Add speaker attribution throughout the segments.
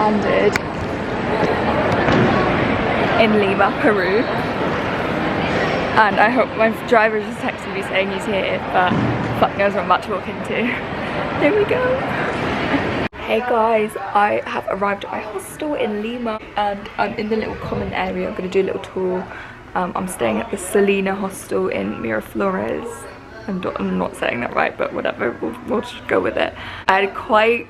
Speaker 1: landed in Lima, Peru, and I hope my driver just texted me saying he's here, but fuck knows what I'm about to walk into. Here we go. Hey guys, I have arrived at my hostel in Lima and I'm in the little common area. I'm going to do a little tour. I'm staying at the Selina hostel in Miraflores. I'm not saying that right, but whatever, we'll just go with it. I had quite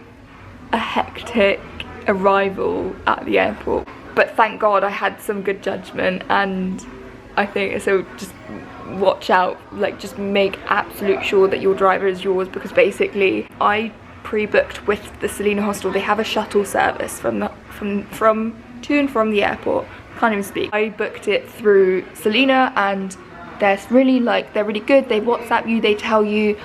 Speaker 1: a hectic arrival at the airport, but thank God I had some good judgment, and I think so. Just watch out, like just make absolute sure that your driver is yours, because basically I pre-booked with the Selina hostel. They have a shuttle service from to and from the airport. Can't even speak. I booked it through Selina, and they're really good. They WhatsApp you, they tell you,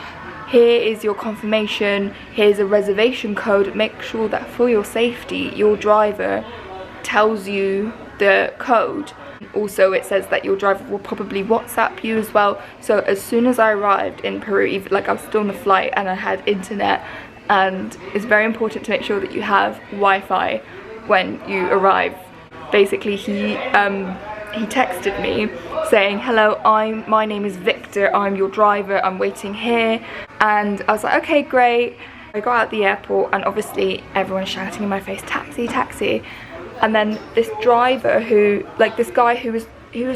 Speaker 1: here is your confirmation, here's a reservation code. Make sure that for your safety, your driver tells you the code. Also, it says that your driver will probably WhatsApp you as well. So as soon as I arrived in Peru, even like I was still on the flight and I had internet, and it's very important to make sure that you have Wi-Fi when you arrive. Basically, he texted me saying, hello, my name is Victor, I'm your driver, I'm waiting here. And I was like, okay, great. I got out the airport and obviously everyone's shouting in my face, taxi, taxi. And then this driver this guy who was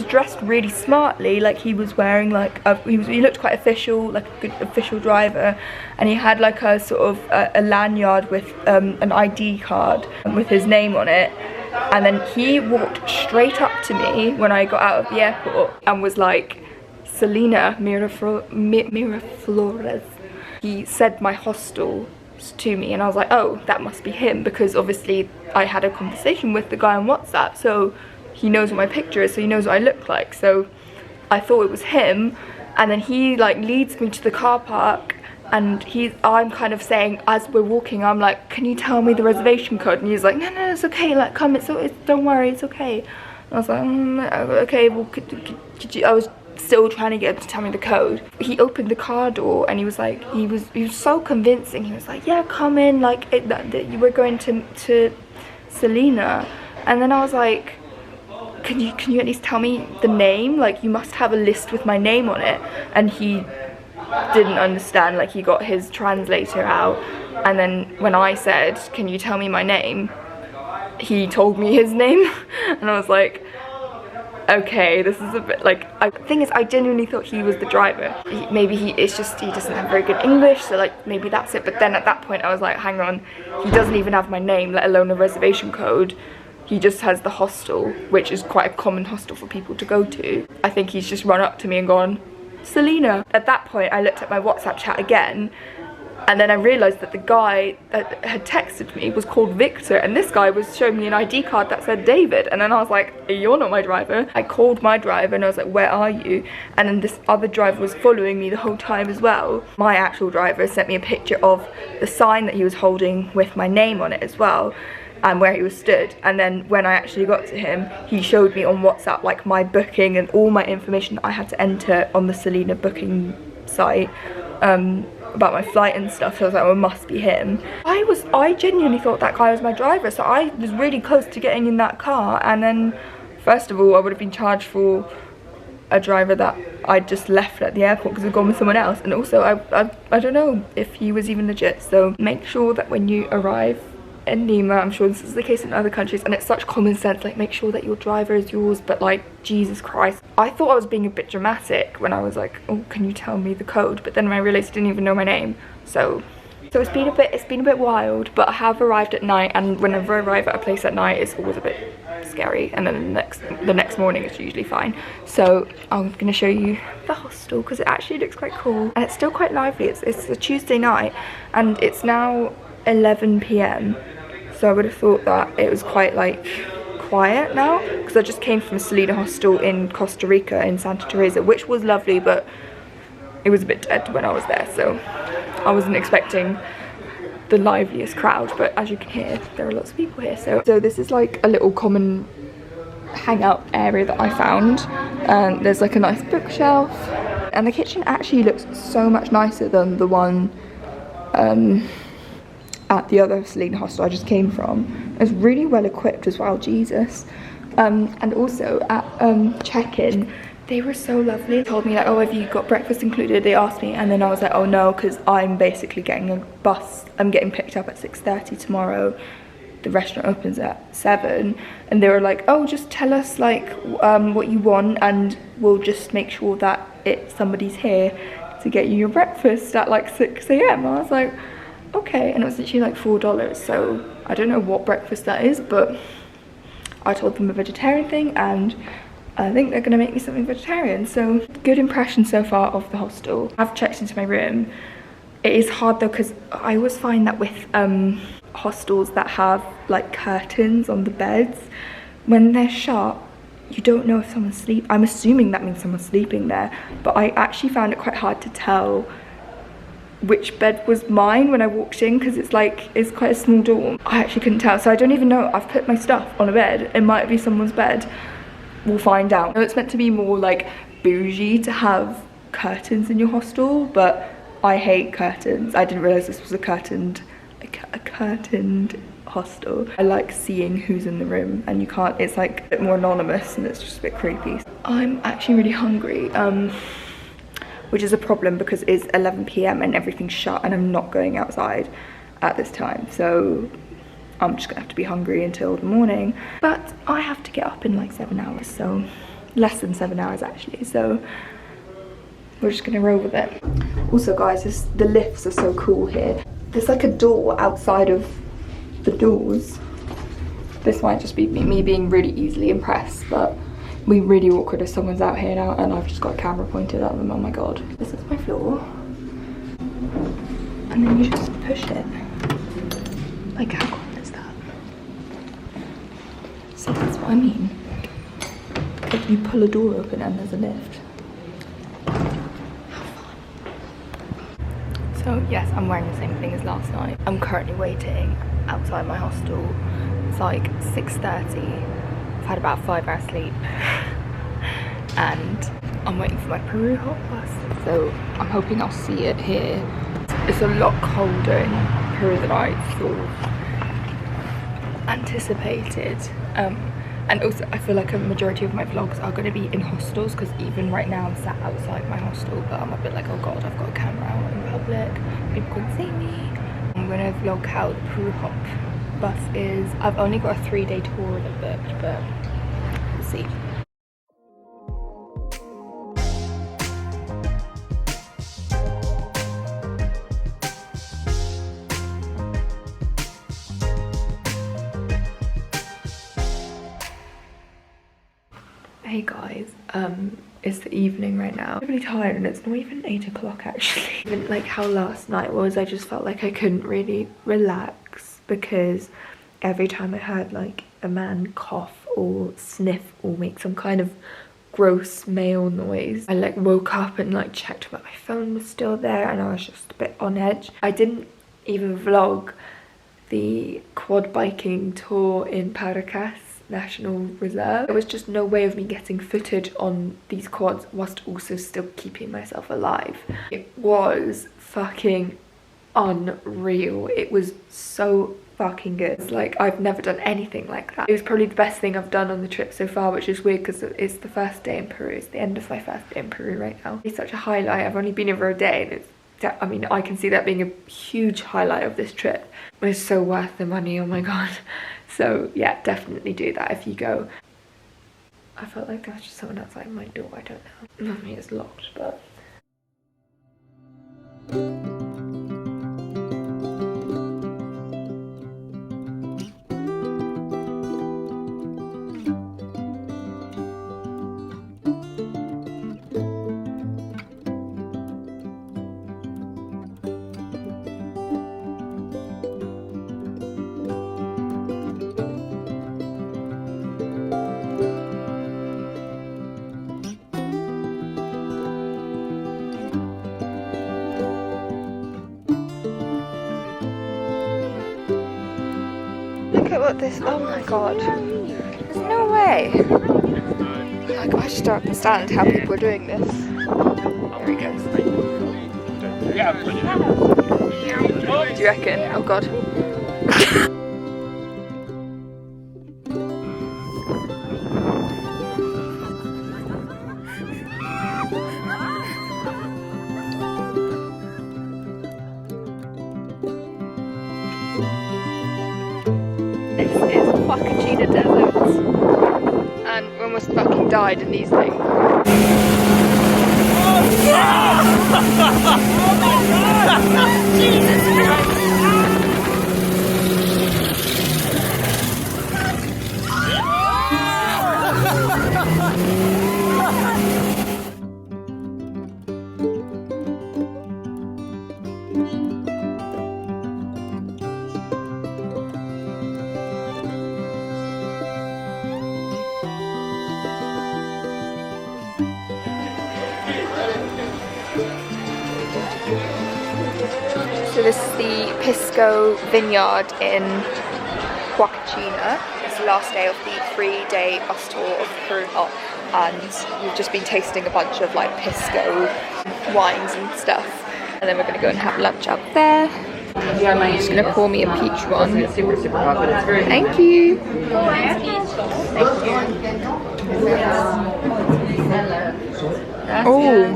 Speaker 1: dressed really smartly, like he was wearing like he looked quite official, like a good official driver, and he had like a sort of a lanyard with an ID card with his name on it. And then he walked straight up to me when I got out of the airport and was like, Selina Miraflores. He said my hostel to me, and I was like, oh, that must be him, because obviously I had a conversation with the guy on WhatsApp, so he knows what my picture is, so he knows what I look like. So I thought it was him, and then he like leads me to the car park, and I'm kind of saying, as we're walking, I'm like, can you tell me the reservation code? And he's like, no, it's okay, like come, don't worry, it's okay. And I was like, okay, well, could you, I was still trying to get him to tell me the code. He opened the car door and he was like, he was so convincing. He was like, yeah, come in, like we're going to Selina. And then I was like, can you at least tell me the name? Like, you must have a list with my name on it. And he didn't understand. Like, he got his translator out, and then when I said, can you tell me my name, he told me his name. And I was like, okay, this is a bit like, the thing is, I genuinely thought he was the driver. Maybe he doesn't have very good English, so like maybe that's it. But then at that point I was like, hang on, he doesn't even have my name, let alone a reservation code. He just has the hostel, which is quite a common hostel for people to go to. I think he's just run up to me and gone, Selina. At that point I looked at my WhatsApp chat again, and then I realised that the guy that had texted me was called Victor, and this guy was showing me an ID card that said David. And then I was like, you're not my driver. I called my driver and I was like, where are you? And then this other driver was following me the whole time as well. My actual driver sent me a picture of the sign that he was holding with my name on it as well, and where he was stood. And then when I actually got to him, he showed me on WhatsApp like my booking and all my information that I had to enter on the Selina booking site about my flight and stuff. So I was like, well, it must be him. I genuinely thought that guy was my driver, so I was really close to getting in that car. And then first of all, I would have been charged for a driver that I just left at the airport because I'd gone with someone else. And also I don't know if he was even legit. So make sure that when you arrive in Lima, I'm sure this is the case in other countries, and it's such common sense, like make sure that your driver is yours. But like, Jesus Christ, I thought I was being a bit dramatic when I was like, oh, can you tell me the code? But then when I realized he didn't even know my name. So it's been a bit wild, but I have arrived at night, and whenever I arrive at a place at night, it's always a bit scary, and then the next morning it's usually fine. So I'm gonna show you the hostel because it actually looks quite cool, and it's still quite lively. It's a Tuesday night, and it's now 11 p.m. so I would have thought that it was quite like quiet now, because I just came from a Selina hostel in Costa Rica in Santa Teresa, which was lovely, but it was a bit dead when I was there, so I wasn't expecting the liveliest crowd. But as you can hear, there are lots of people here. So this is like a little common hangout area that I found. There's like a nice bookshelf, and the kitchen actually looks so much nicer than the one at the other Selina hostel I just came from. It's really well equipped as well, Jesus. And also at check-in, they were so lovely. They told me like, oh, have you got breakfast included? They asked me, and then I was like, oh no, because I'm basically getting a bus. I'm getting picked up at 6:30 tomorrow. The restaurant opens at 7, and they were like, oh, just tell us like what you want, and we'll just make sure that somebody's here to get you your breakfast at like 6 AM. I was like, okay. And it was literally like $4, so I don't know what breakfast that is, but I told them a vegetarian thing, and I think they're gonna make me something vegetarian. So good impression so far of the hostel. I've checked into my room. It is hard though, because I always find that with hostels that have like curtains on the beds, when they're shut, you don't know if someone's sleeping. I'm assuming that means someone's sleeping there, but I actually found it quite hard to tell which bed was mine when I walked in, because it's quite a small dorm. I actually couldn't tell, so I don't even know. I've put my stuff on a bed. It might be someone's bed. We'll find out. I know it's meant to be more like bougie to have curtains in your hostel, but I hate curtains. I didn't realize this was a curtained hostel. I like seeing who's in the room, and you can't, it's like a bit more anonymous, and it's just a bit creepy. I'm actually really hungry, which is a problem because it's 11 PM and everything's shut, and I'm not going outside at this time, so I'm just gonna have to be hungry until the morning. But I have to get up in like 7 hours, so less than 7 hours actually, so we're just gonna roll with it. Also guys, the lifts are so cool here. There's like a door outside of the doors. This might just be me being really easily impressed, but we really awkward if someone's out here now and I've just got a camera pointed at them. Oh my god. This is my floor. And then you just push it. Like, how cool is that? So that's what I mean. Like, you pull a door open and there's a lift. How fun. So yes, I'm wearing the same thing as last night. I'm currently waiting outside my hostel. It's like 6:30. I've had about 5 hours sleep. And I'm waiting for my Peru Hop bus. So I'm hoping I'll see it here. It's a lot colder in Peru than I sort of anticipated. And also I feel like a majority of my vlogs are going to be in hostels, because even right now I'm sat outside my hostel, but I'm a bit like, oh god, I've got a camera out in public, people can see me. I'm going to vlog how the Peru Hop bus is. I've only got a 3-day tour of it booked, but we'll see. Hey guys, it's the evening right now. I'm really tired and it's not even 8 o'clock actually. Even like how last night was, I just felt like I couldn't really relax, because every time I heard like a man cough or sniff or make some kind of gross male noise, I like woke up and like checked that my phone was still there, and I was just a bit on edge. I didn't even vlog the quad biking tour in Paracas National Reserve. There was just no way of me getting footage on these quads whilst also still keeping myself alive. It was fucking unreal. It was so fucking good. It's like, I've never done anything like that. It was probably the best thing I've done on the trip so far, which is weird because it's the first day in Peru. It's the end of my first day in Peru right now. It's such a highlight. I've only been here for a day, and it's, I mean, I can see that being a huge highlight of this trip. It's so worth the money, oh my god. So yeah, definitely do that if you go. I felt like there was just someone outside my door, I don't know. I mean, it's locked, but... Look at what this, oh my god, there's no way. Like, I just don't understand how people are doing this. There he goes. Do you reckon? Oh god. This is Huacachina Desert, and we almost fucking died in these things. Oh my god! Jesus Christ! So this is the Pisco Vineyard in Huacachina. It's the last day of the 3-day bus tour of Peru Hop, and we've just been tasting a bunch of like Pisco wines and stuff. And then we're going to go and have lunch up there. I'm just going to pour me a peach one.
Speaker 2: It's super hot, but it's very
Speaker 1: Thank you. Oh.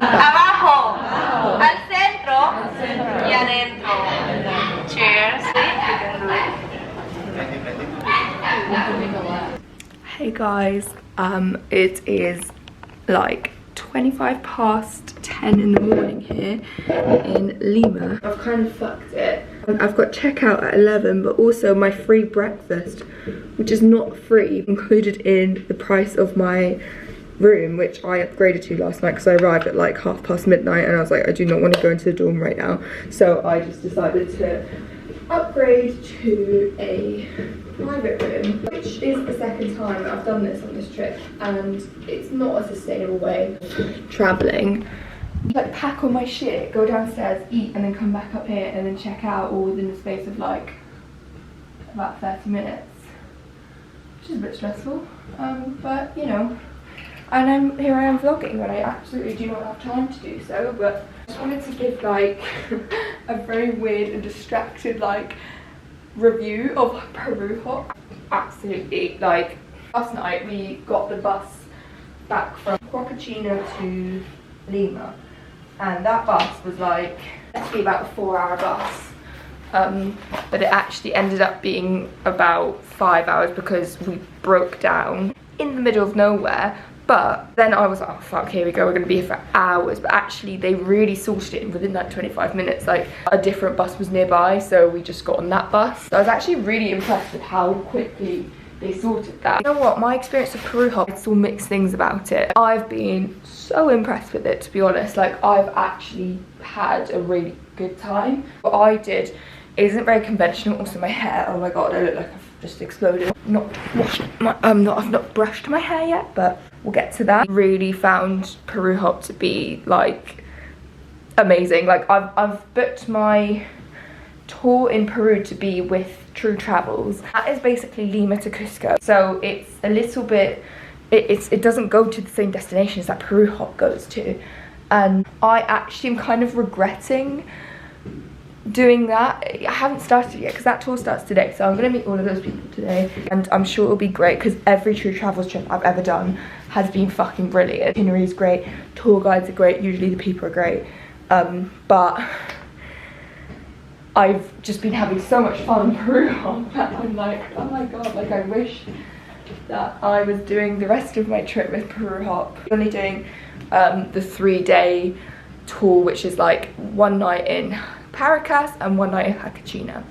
Speaker 3: Abajo, al centro y adentro. Cheers.
Speaker 1: Hey guys, it is like 25 past 10 in the morning here in Lima. I've kind of fucked it. I've got checkout at 11, but also my free breakfast, which is not free, included in the price of my room, which I upgraded to last night because I arrived at like midnight and I was like, I do not want to go into the dorm right now. So I just decided to upgrade to a private room, which is the second time that I've done this on this trip, and it's not a sustainable way of travelling. Like pack all my shit, go downstairs, eat, and then come back up here and then check out all within the space of like about 30 minutes, which is a bit stressful, but you know. And here I am vlogging when I absolutely do not have time to do so, but I just wanted to give like a very weird and distracted like review of Peru Hop. Absolutely, like last night we got the bus back from Huacachina to Lima, and that bus was like actually about a 4-hour bus, but it actually ended up being about 5 hours because we broke down in the middle of nowhere. But then I was like, oh fuck, here we go, we're gonna be here for hours. But actually they really sorted it within like 25 minutes. Like a different bus was nearby, so we just got on that bus. So I was actually really impressed with how quickly they sorted that. You know what, my experience of Peru Hop, it's all mixed things about it. I've been so impressed with it, to be honest. Like I've actually had a really good time. What I did isn't very conventional. Also my hair, oh my god, I look like I've just exploded. I've not brushed my hair yet, but we'll get to that. Really found Peru Hop to be like amazing. Like I've booked my tour in Peru to be with TruTravels. That is basically Lima to Cusco. So it's a little bit, it doesn't go to the same destinations that Peru Hop goes to. And I actually am kind of regretting doing that. I haven't started yet because that tour starts today, so I'm going to meet all of those people today, and I'm sure it'll be great because every TruTravels trip I've ever done has been fucking brilliant. Itinerary is great, tour guides are great, usually the people are great, but I've just been having so much fun in Peru Hop that I'm like, oh my god, like I wish that I was doing the rest of my trip with Peru Hop. I'm only doing the 3-day tour, which is like 1 night in Paracas and 1 night in Huacachina,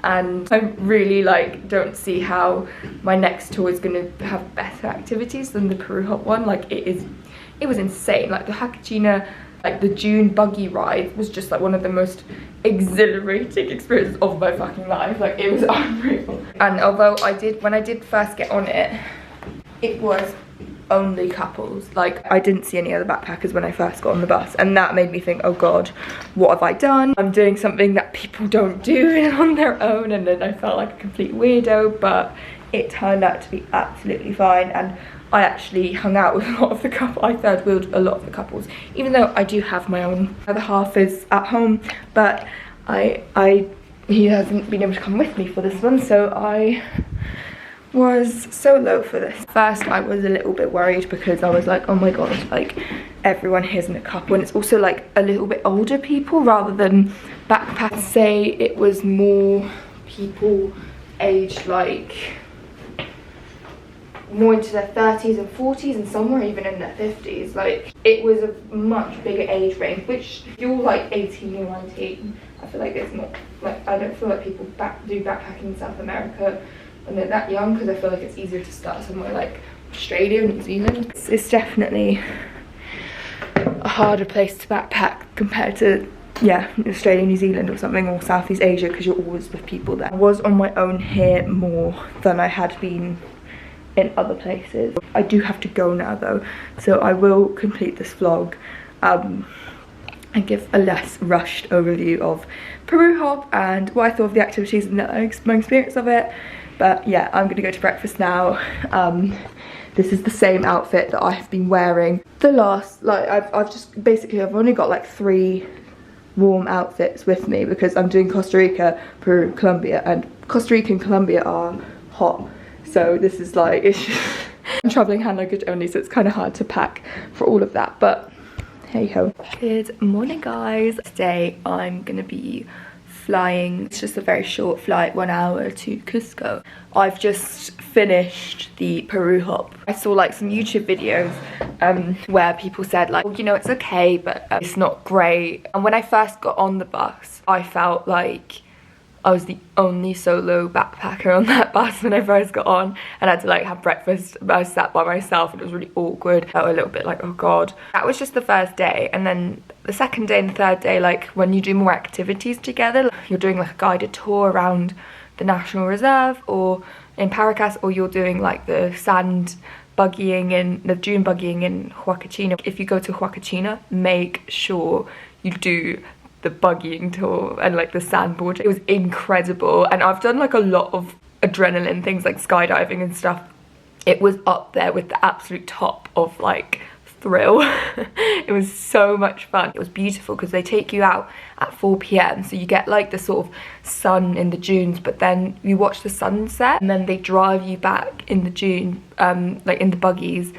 Speaker 1: and I really like don't see how my next tour is going to have better activities than the Peru Hop one. Like it was insane. Like the Huacachina, like the dune buggy ride was just like one of the most exhilarating experiences of my fucking life. Like it was unreal. And although when I did first get on it, it was only couples. Like, I didn't see any other backpackers when I first got on the bus, and that made me think, oh god, what have I done? I'm doing something that people don't do on their own, and then I felt like a complete weirdo, but it turned out to be absolutely fine. And I actually hung out with a lot of the couple. I third wheeled a lot of the couples, even though I do have my own other half is at home, but he hasn't been able to come with me for this one, so I was solo for this. First I was a little bit worried because I was like, oh my god, like everyone here's in a couple, and it's also like a little bit older people rather than backpackers. Say it was more people aged like more into their 30s and 40s, and some were even in their 50s. Like, it was a much bigger age range, which if you're like 18 or 19, I feel like it's not, like, I don't feel like people do backpacking in South America when they're that young, because I feel like it's easier to start somewhere like Australia and New Zealand. It's definitely a harder place to backpack compared to, yeah, Australia, New Zealand or something, or Southeast Asia, because you're always with people there. I was on my own here more than I had been in other places. I do have to go now though, so I will complete this vlog and give a less rushed overview of Peru Hop and what I thought of the activities and my experience of it. But yeah, I'm gonna go to breakfast now. This is the same outfit that I have been wearing the last, like, I've just basically, I've only got like 3 warm outfits with me because I'm doing Costa Rica, Peru, Colombia, and Costa Rica and Colombia are hot. So this is like, it's just I'm traveling hand luggage only, so it's kind of hard to pack for all of that, but hey ho. Good morning guys. Today I'm gonna be flying, it's just a very short flight, 1 hour to Cusco. I've just finished the Peru Hop. I saw like some YouTube videos where people said like, well, you know, it's okay, but it's not great. And when I first got on the bus, I felt like I was the only solo backpacker on that bus when I first got on, and I had to like have breakfast. I sat by myself and it was really awkward. I felt a little bit like, oh god. That was just the first day, and then the second day and the third day, like when you do more activities together, like you're doing like a guided tour around the National Reserve or in Paracas, or you're doing like the sand buggying and the dune buggying in Huacachina. If you go to Huacachina, make sure you do the buggying tour and like the sandboard. It was incredible, and I've done like a lot of adrenaline things like skydiving and stuff. It was up there with the absolute top of like thrill. It was so much fun. It was beautiful because they take you out at 4 p.m, so you get like the sort of sun in the dunes, but then you watch the sunset, and then they drive you back in the dune, like in the buggies,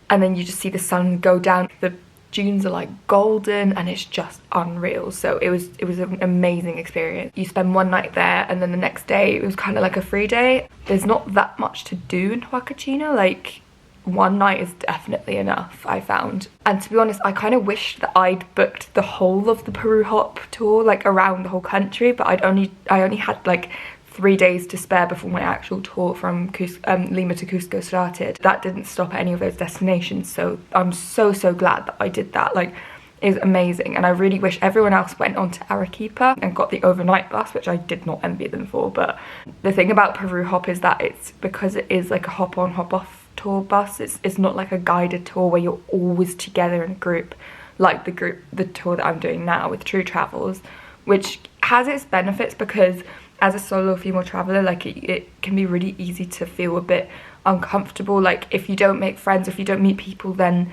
Speaker 1: and then you just see the sun go down. The dunes are like golden and it's just unreal. So it was an amazing experience. You spend 1 night there, and then the next day it was kind of like a free day. There's not that much to do in Huacachina. Like 1 night is definitely enough, I found. And to be honest, I kind of wished that I'd booked the whole of the Peru Hop tour, like around the whole country, but I only had like 3 days to spare before my actual tour from Lima to Cusco started. That didn't stop at any of those destinations, so I'm so glad that I did that. Like, it was amazing, and I really wish everyone else went on to Arequipa and got the overnight bus, which I did not envy them for. But the thing about Peru Hop is that it's, because it is like a hop on hop off tour bus, it's not like a guided tour where you're always together in a group like the tour that I'm doing now with TruTravels, which has its benefits because as a solo female traveler, like it can be really easy to feel a bit uncomfortable. Like if you don't make friends, if you don't meet people, then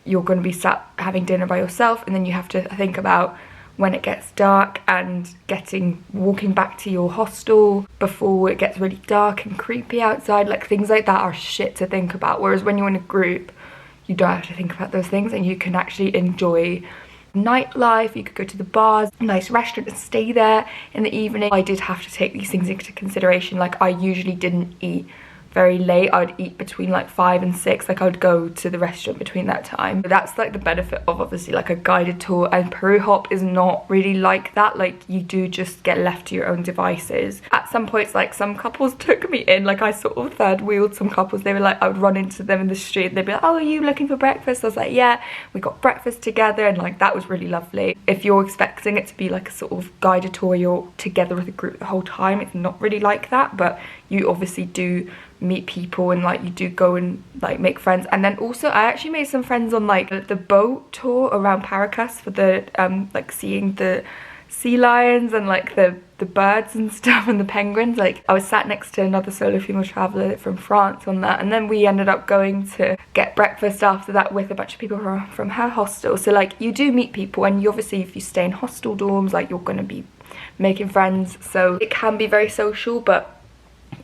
Speaker 1: you're going to be sat having dinner by yourself, and then you have to think about when it gets dark and walking back to your hostel before it gets really dark and creepy outside. Like things like that are shit to think about, whereas when you're in a group you don't have to think about those things, and you can actually enjoy nightlife. You could go to the bars, a nice restaurant, and stay there in the evening. I did have to take these things into consideration. Like I usually didn't eat very late. I would eat between like 5 and 6. Like I would go to the restaurant between that time. But that's like the benefit of obviously like a guided tour, and Peru Hop is not really like that. Like you do just get left to your own devices. At some points, like some couples took me in, like I sort of third wheeled some couples. They were like, I would run into them in the street and they'd be like, oh, are you looking for breakfast? I was like, yeah. We got breakfast together, and like that was really lovely. If you're expecting it to be like a sort of guided tour, you're together with a group the whole time, it's not really like that. But you obviously do meet people, and like you do go and like make friends. And then also I actually made some friends on like the boat tour around Paracas for the like seeing the sea lions and like the birds and stuff, and the penguins. Like I was sat next to another solo female traveller from France on that, and then we ended up going to get breakfast after that with a bunch of people from her hostel. So like you do meet people, and you obviously, if you stay in hostel dorms, like you're going to be making friends, so it can be very social. But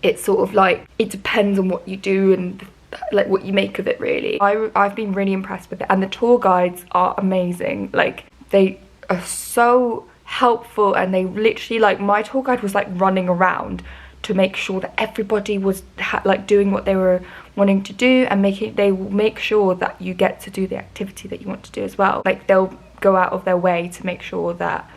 Speaker 1: it's sort of like, it depends on what you do and like what you make of it, really. I've been really impressed with it, and the tour guides are amazing. Like they are so helpful, and they literally, like my tour guide was like running around to make sure that everybody was like doing what they were wanting to do, and they will make sure that you get to do the activity that you want to do as well. Like they'll go out of their way to make sure that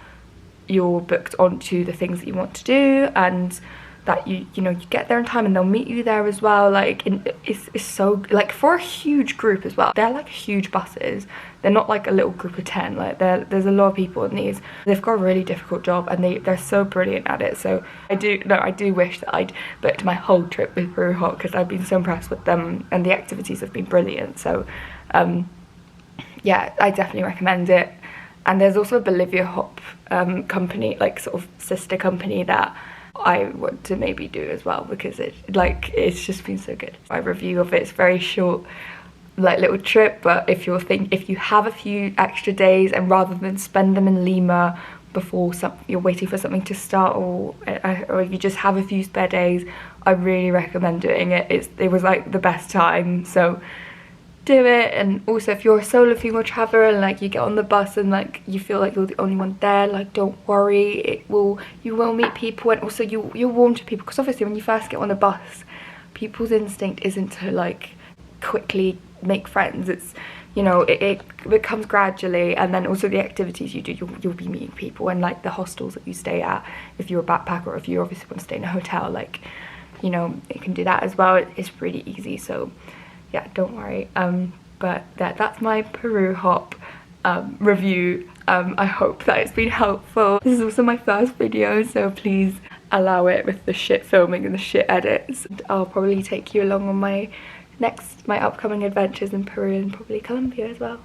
Speaker 1: you're booked onto the things that you want to do, and that you know you get there in time, and they'll meet you there as well. Like it's so, like for a huge group as well, they're like huge buses, they're not like a little group of 10, like there's a lot of people in these. They've got a really difficult job, and they're so brilliant at it. So I do wish that I'd booked my whole trip with Peru Hop, because I've been so impressed with them, and the activities have been brilliant. So yeah, I definitely recommend it. And there's also a Bolivia Hop company, like sort of sister company, that I want to maybe do as well, because it's just been so good. My review of it's very short, like little trip, but if you have a few extra days, and rather than spend them in Lima before you're waiting for something to start, or if you just have a few spare days, I really recommend doing it. It was like the best time, so do it. And also, if you're a solo female traveler and like you get on the bus and like you feel like you're the only one there, like don't worry, you will meet people. And also you're warm to people, because obviously when you first get on a bus, people's instinct isn't to like quickly make friends. It's, you know, it comes gradually. And then also the activities you do, you'll be meeting people, and like the hostels that you stay at, if you're a backpacker, or if you obviously want to stay in a hotel, like, you know, you can do that as well. It's really easy, so yeah, don't worry. But that's my Peru Hop review. I hope that it's been helpful. This is also my first video, so please allow it with the shit filming and the shit edits. I'll probably take you along on my upcoming adventures in Peru and probably Colombia as well.